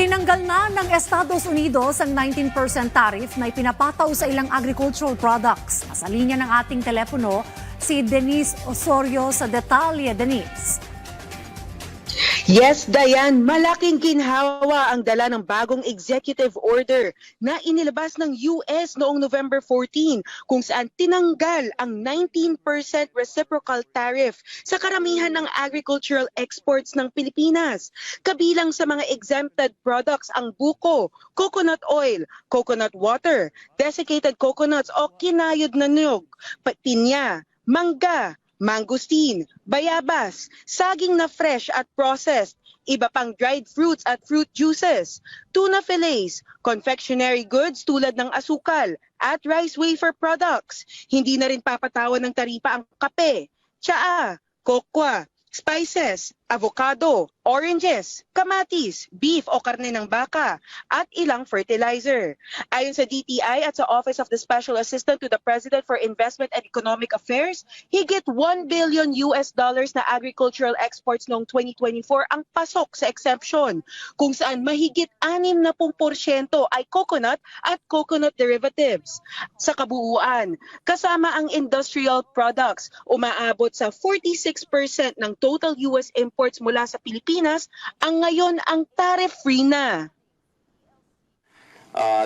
Tinanggal na ng Estados Unidos ang 19% tariff na ipinapataw sa ilang agricultural products. Nasa linya ng ating telepono si Denise Osorio sa detalye. Denise. Yes, Dayan, malaking ginhawa ang dala ng bagong executive order na inilabas ng US noong November 14 kung saan tinanggal ang 19% reciprocal tariff sa karamihan ng agricultural exports ng Pilipinas. Kabilang sa mga exempted products ang buko, coconut oil, coconut water, desiccated coconuts o kinayod na niyog, pinya, mangga, mangosteen, bayabas, saging na fresh at processed, iba pang dried fruits at fruit juices, tuna fillets, confectionery goods tulad ng asukal at rice wafer products. Hindi na rin papatawan ng taripa ang kape, tsaa, kokwa, spices, avocado, oranges, kamatis, beef o karne ng baka, at ilang fertilizer. Ayon sa DTI at sa Office of the Special Assistant to the President for Investment and Economic Affairs, higit $1 billion na agricultural exports noong 2024 ang pasok sa exemption, kung saan mahigit 60% ay coconut at coconut derivatives. Sa kabuuan, kasama ang industrial products, umaabot sa 46% ng total US imports mula sa Pilipinas, ang ngayon ang tariff-free na.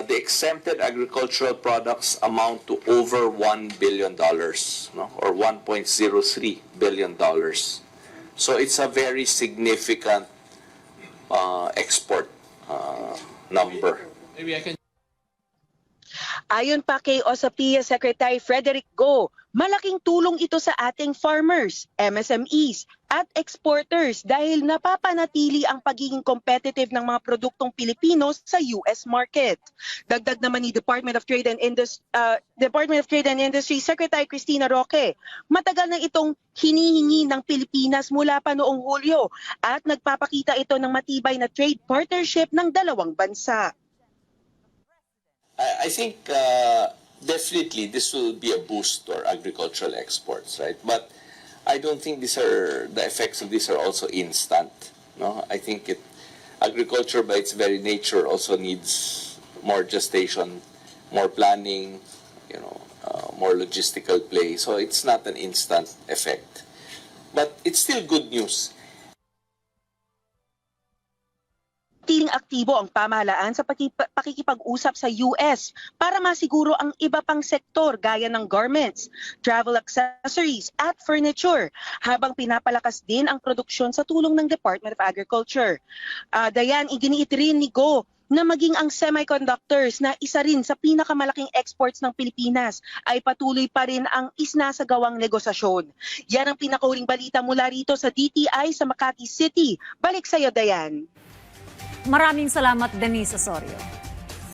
The exempted agricultural products amount to over $1 billion, no? Or $1.03 billion. So it's a very significant export number. Maybe I can. Ayon pa kay OSAPIA Secretary Frederick Go, malaking tulong ito sa ating farmers, MSMEs at exporters dahil napapanatili ang pagiging competitive ng mga produktong Pilipino sa US market. Dagdag naman ni Department of Trade and Industry Secretary Cristina Roque, matagal na itong hinihingi ng Pilipinas mula pa noong Hulyo at nagpapakita ito ng matibay na trade partnership ng dalawang bansa. I think definitely this will be a boost to our agricultural exports, right? But I don't think the effects of this are also instant. No, I think agriculture by its very nature also needs more gestation, more planning, more logistical play. So it's not an instant effect, but it's still good news. Tiling aktibo ang pamahalaan sa pakikipag-usap sa US para masiguro ang iba pang sektor gaya ng garments, travel accessories at furniture habang pinapalakas din ang produksyon sa tulong ng Department of Agriculture. Dayan, iginiit rin ni Go na maging ang semiconductors na isa rin sa pinakamalaking exports ng Pilipinas ay patuloy pa rin ang isnasagawang negosasyon. Yan ang pinakahuling balita mula rito sa DTI sa Makati City. Balik sa iyo, Dayan. Maraming salamat, Denise Osorio.